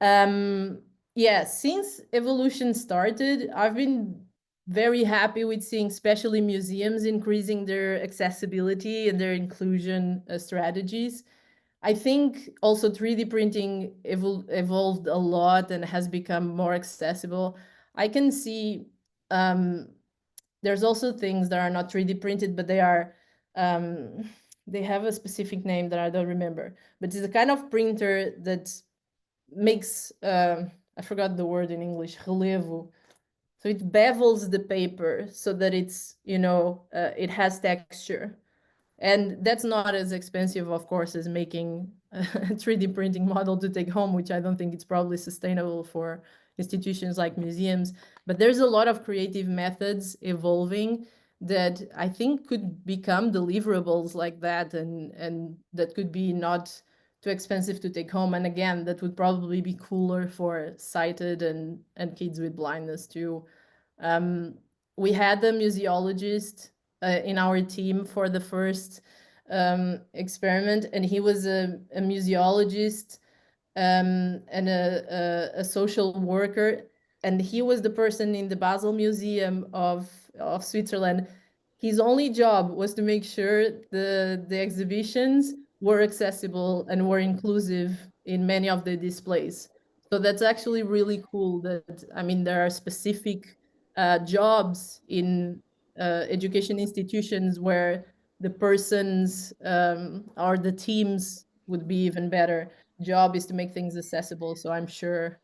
Yeah, since evALLution started, I've been very happy with seeing, especially museums, increasing their accessibility and their inclusion strategies. I think also 3D printing evolved a lot and has become more accessible. I can see there's also things that are not 3D printed, but they are, they have a specific name that I don't remember. But it's a kind of printer that makes, I forgot the word in English, relevo. So it bevels the paper so that it's, it has texture. And that's not as expensive, of course, as making a 3D printing model to take home, which I don't think it's probably sustainable for institutions like museums. But there's a lot of creative methods evolving that I think could become deliverables like that, and that could be not too expensive to take home. And again, that would probably be cooler for sighted and kids with blindness too. We had a museologist in our team for the first experiment, and he was a museologist and a social worker, and he was the person in the Basel Museum of Switzerland. His only job was to make sure the exhibitions were accessible and were inclusive in many of the displays. So that's actually really cool that, I mean, there are specific jobs in education institutions where the persons or the teams would be even better. Job is to make things accessible. So I'm sure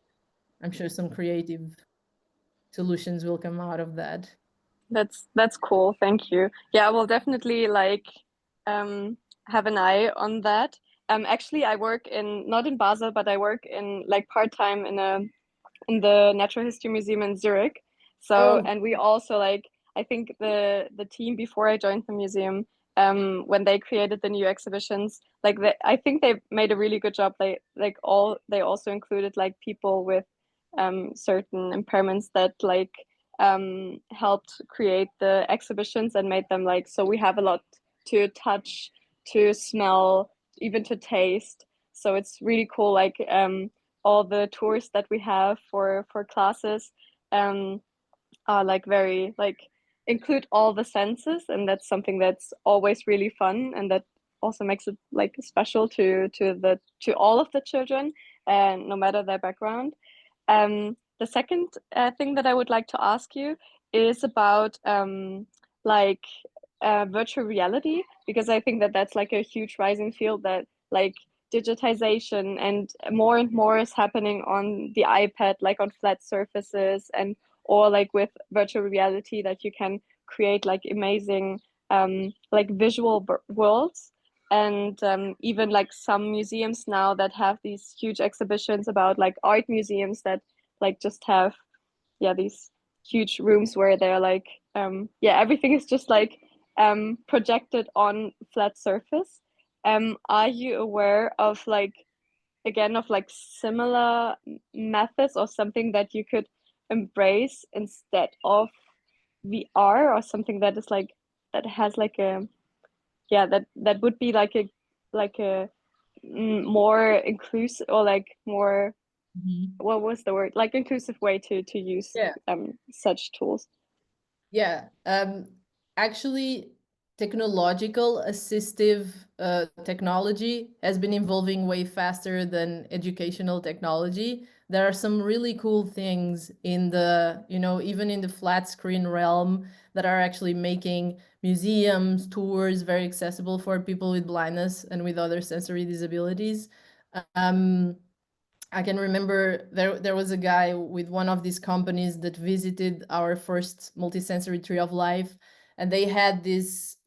some creative solutions will come out of that. That's cool. Thank you. Yeah, I will definitely like have an eye on that. Actually, I work not in Basel, but I work in like part-time in the Natural History Museum in Zurich. So, and we also like, I think the team before I joined the museum, when they created the new exhibitions, like I think they made a really good job. They also included like people with certain impairments that like helped create the exhibitions and made them like, so we have a lot to touch, to smell, even to taste. So it's really cool, like all the tours that we have for classes are like very like include all the senses, and that's something that's always really fun, and that also makes it like special to all of the children, and no matter their background. The second thing that I would like to ask you is about like virtual reality, because I think that that's like a huge rising field, that like digitization and more is happening on the iPad, like on flat surfaces, and or like with virtual reality, that you can create like amazing like visual worlds. And even like some museums now that have these huge exhibitions about like art museums that like just have these huge rooms where they're like everything is just like projected on flat surface. Are you aware of like again of like similar methods or something that you could embrace instead of VR, or something that is like that has like a that would be like a more inclusive, or like more what was the word, like inclusive way to use such tools? Yeah, actually, technological assistive technology has been evolving way faster than educational technology. There are some really cool things in the, even in the flat screen realm, that are actually making museums, tours very accessible for people with blindness and with other sensory disabilities. I can remember there was a guy with one of these companies that visited our first multisensory tree of life, and they had this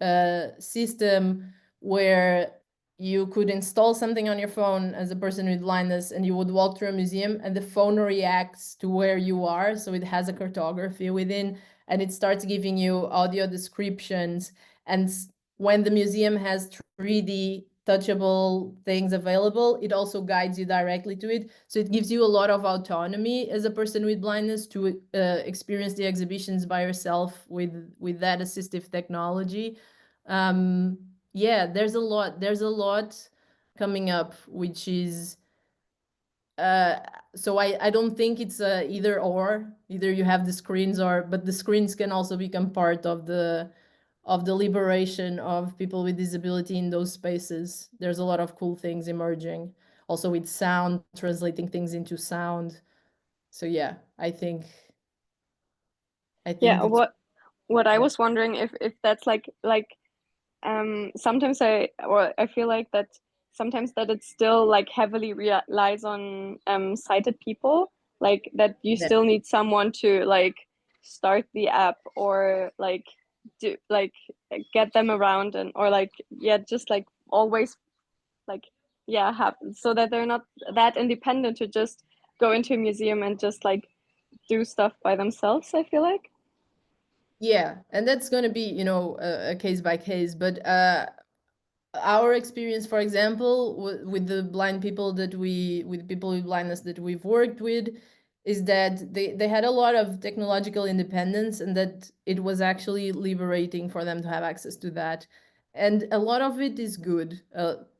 system where you could install something on your phone as a person with blindness, and you would walk through a museum, and the phone reacts to where you are. So it has a cartography within, and it starts giving you audio descriptions. And when the museum has 3D touchable things available, it also guides you directly to it. So it gives you a lot of autonomy as a person with blindness to experience the exhibitions by yourself with that assistive technology. There's a lot coming up, which is so I don't think it's either or. Either you have the screens, but the screens can also become part of the liberation of people with disability in those spaces. There's a lot of cool things emerging, also with sound, translating things into sound. So yeah, I think I think Yeah, that's what I yeah. was wondering if that's like sometimes I feel like that sometimes that it still like heavily relies on sighted people, like that you Yeah. still need someone to like start the app or like do like get them around and or like yeah just like always like yeah have so that they're not that independent to just go into a museum and just like do stuff by themselves, I feel like. Yeah, and that's going to be, you know, a case by case, but our experience, for example, with the blind people that with people with blindness that we've worked with, is that they had a lot of technological independence, and that it was actually liberating for them to have access to that. And a lot of it is good.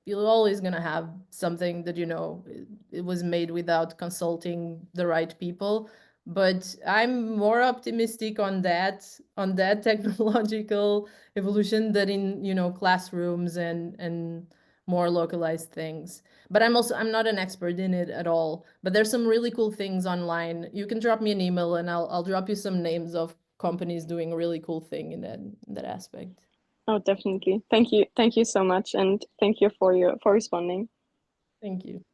You're always going to have something that, you know, it was made without consulting the right people. But I'm more optimistic on that technological evolution than in, you know, classrooms and more localized things. But I'm not an expert in it at all, but there's some really cool things online. You can drop me an email and I'll drop you some names of companies doing a really cool thing in that aspect. Oh, definitely. Thank you so much, and thank you for responding. Thank you.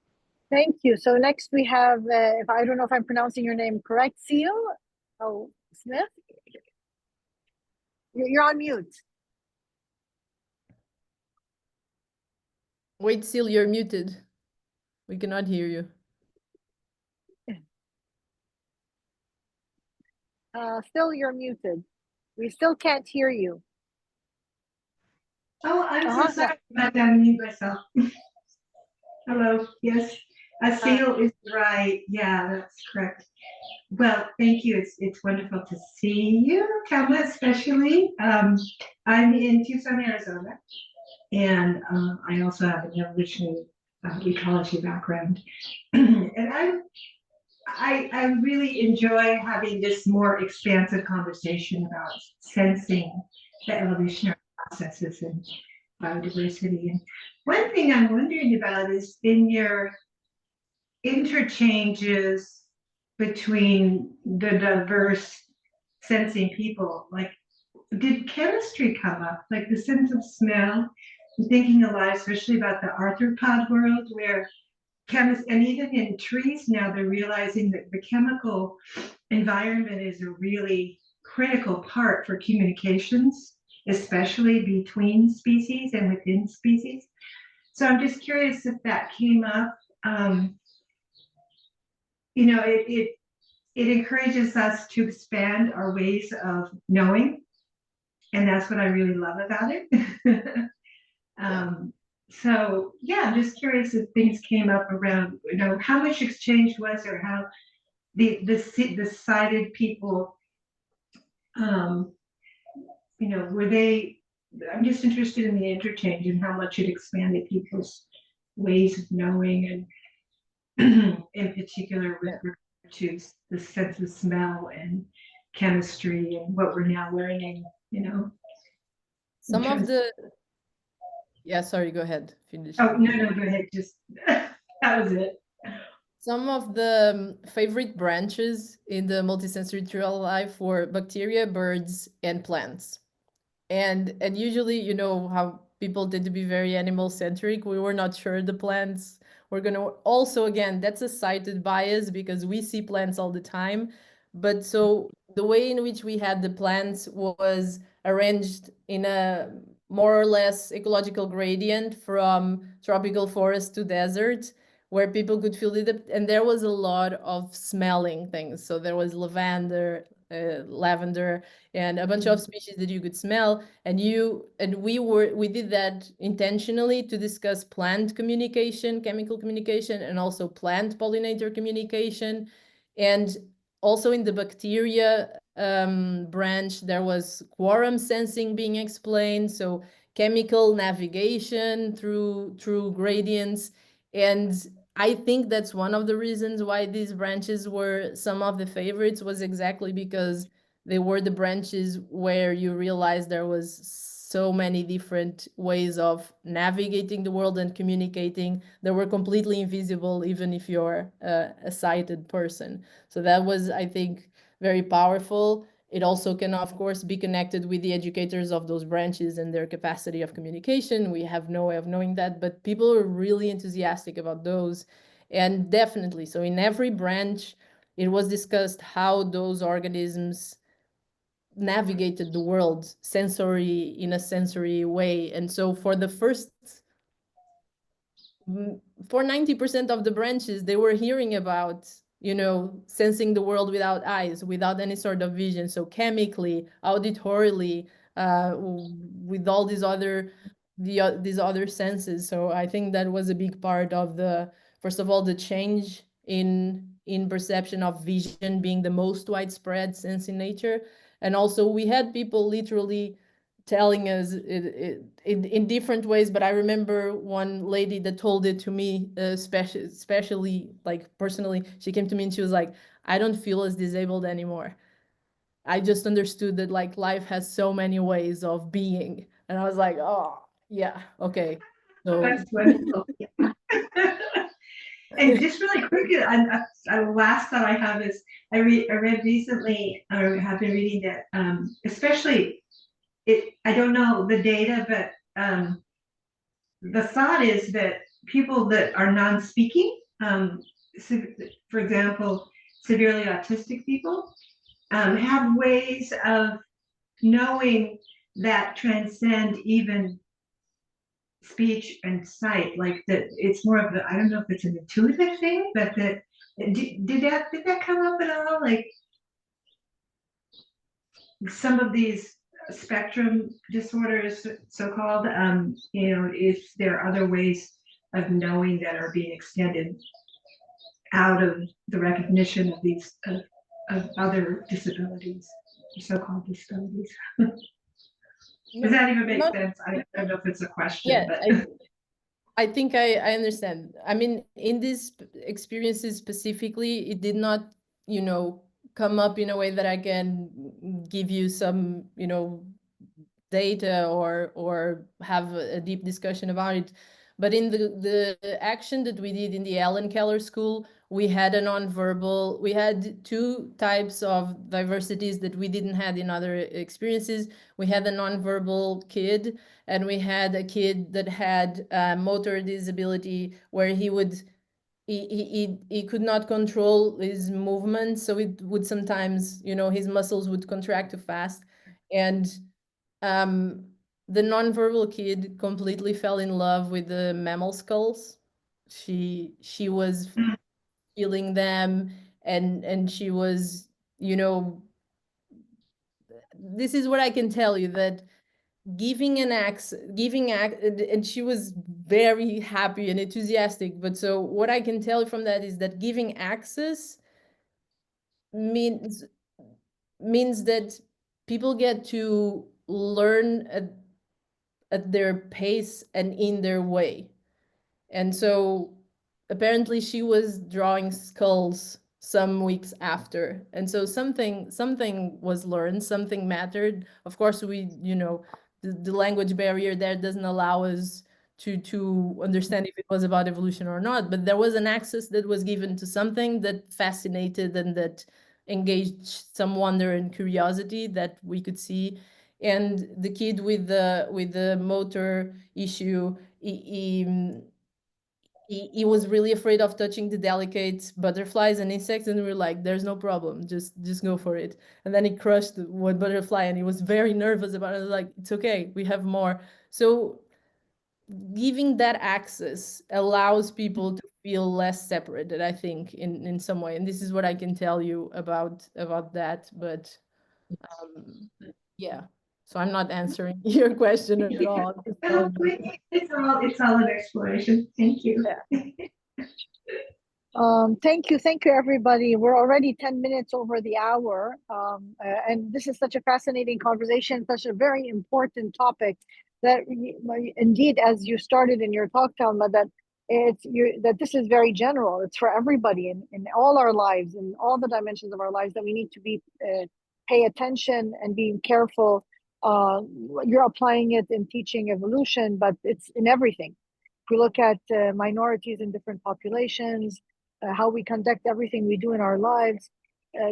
Thank you. So next we have, if I don't know if I'm pronouncing your name correct, Seal. Oh, Smith. You're on mute. Wait, Seal, you're muted. We cannot hear you. Still, you're muted. We still can't hear you. Oh, I'm so sorry about that. I mute myself. Hello. Yes, Seal is right. Yeah, that's correct. Well, thank you. It's wonderful to see you, Telma, especially. I'm in Tucson, Arizona, and I also have an evolutionary ecology background. And I really enjoy having this more expansive conversation about sensing the evolutionary processes and biodiversity. And one thing I'm wondering about is in your interchanges between the diverse sensing people, like, did chemistry come up, like the sense of smell? I'm thinking a lot, especially about the arthropod world, where chemists, and even in trees now, they're realizing that the chemical environment is a really critical part for communications, especially between species and within species. So I'm just curious if that came up. You know, it encourages us to expand our ways of knowing, and that's what I really love about it. So yeah, I'm just curious if things came up around, you know, how much exchange was there, how the sighted people, you know, were they, I'm just interested in the interchange and how much it expanded people's ways of knowing, and in particular with regard to the sense of smell and chemistry and what we're now learning, you know. Some of the Yeah, sorry, go ahead. Finish. Oh, no, go ahead. Just that was it. Some of the favorite branches in the multisensory tree of life were bacteria, birds, and plants. And usually, you know how people tend to be very animal centric. We were not sure the plants were going to also, again, that's a sighted bias because we see plants all the time. But so the way in which we had the plants was arranged in a more or less ecological gradient from tropical forest to desert, where people could feel it. And there was a lot of smelling things. So there was lavender, and a bunch of species that you could smell. And we did that intentionally to discuss plant communication, chemical communication, and also plant pollinator communication. And also in the bacteria branch, there was quorum sensing being explained, so chemical navigation through gradients. And I think that's one of the reasons why these branches were some of the favorites, was exactly because they were the branches where you realize there was so many different ways of navigating the world and communicating that were completely invisible, even if you're a sighted person. So that was, I think, very powerful. it also can, of course, be connected with the educators of those branches and their capacity of communication. We have no way of knowing that, but people are really enthusiastic about those. And definitely, so in every branch, it was discussed how those organisms navigated the world in a sensory way. And so for 90% of the branches, they were hearing about, sensing the world without eyes, without any sort of vision. So chemically, auditorily, with all these other senses. So I think that was a big part of first of all, the change in perception of vision being the most widespread sense in nature. And also we had people literally telling us in different ways, but I remember one lady that told it to me, especially like personally. She came to me and she was like, I don't feel as disabled anymore. I just understood that like life has so many ways of being. And I was like, oh yeah, okay. So That's wonderful. And just really quickly, the last thought I have is I read recently, or have been reading that, especially I don't know the data, but the thought is that people that are non-speaking, for example, severely autistic people, have ways of knowing that transcend even speech and sight. Like that, it's more of I don't know if it's an intuitive thing, but that did that come up at all? Like some of these spectrum disorders, so-called, if there are other ways of knowing that are being extended out of the recognition of these of other disabilities, so-called disabilities. Does that even make sense? I don't know if it's a question, yeah, but I think I understand. I mean, in these experiences specifically, it did not, come up in a way that I can give you some, data or have a deep discussion about it. But in the action that we did in the Ellen Keller School, we had we had two types of diversities that we didn't have in other experiences. We had a nonverbal kid, and we had a kid that had a motor disability where he could not control his movements, so it would sometimes, his muscles would contract too fast. And um, the nonverbal kid completely fell in love with the mammal skulls. She was feeling them, and she was, this is what I can tell you, that and she was very happy and enthusiastic. But so what I can tell you from that is that giving access means that people get to learn at their pace and in their way. And so apparently she was drawing skulls some weeks after. And so something was learned, something mattered. Of course, we, the language barrier there doesn't allow us to understand if it was about evolution or not, but there was an access that was given to something that fascinated and that engaged some wonder and curiosity that we could see. And the kid with the motor issue, he was really afraid of touching the delicate butterflies and insects, and we were like, there's no problem, just go for it. And then he crushed one butterfly and he was very nervous about it. I was like, it's okay, we have more. So giving that access allows people to feel less separated, I think, in some way. And this is what I can tell you about that. But yeah, so I'm not answering your question at all. it's all an exploration. Thank you. Yeah. Thank you, everybody. We're already 10 minutes over the hour, and this is such a fascinating conversation, such a very important topic that indeed, as you started in your talk, Telma, that that this is very general. It's for everybody in all our lives, in all the dimensions of our lives, that we need to pay attention and being careful. You're applying it in teaching evolution, but it's in everything. If we look at minorities in different populations, how we conduct everything we do in our lives,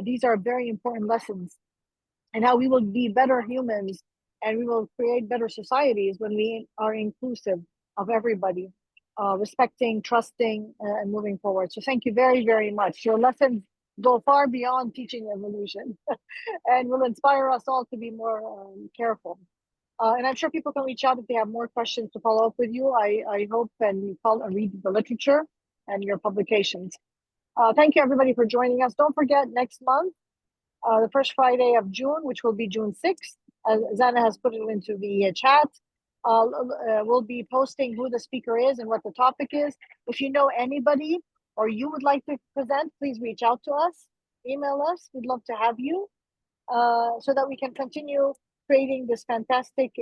these are very important lessons. and how we will be better humans and we will create better societies when we are inclusive of everybody, respecting, trusting, and moving forward. So thank you very, very much. Your lessons go far beyond teaching evolution and will inspire us all to be more careful. And I'm sure people can reach out if they have more questions to follow up with you. I hope and you read the literature and your publications. Thank you everybody for joining us. Don't forget next month, the first Friday of June, which will be June 6th, Zana has put it into the chat. We'll be posting who the speaker is and what the topic is. If you know anybody or you would like to present, please reach out to us, email us. We'd love to have you so that we can continue creating this fantastic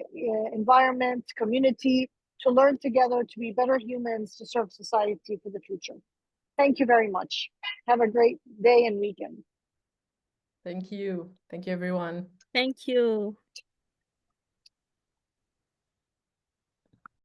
environment, community, to learn together, to be better humans, to serve society for the future. Thank you very much. Have a great day and weekend. Thank you. Thank you, everyone. Thank you.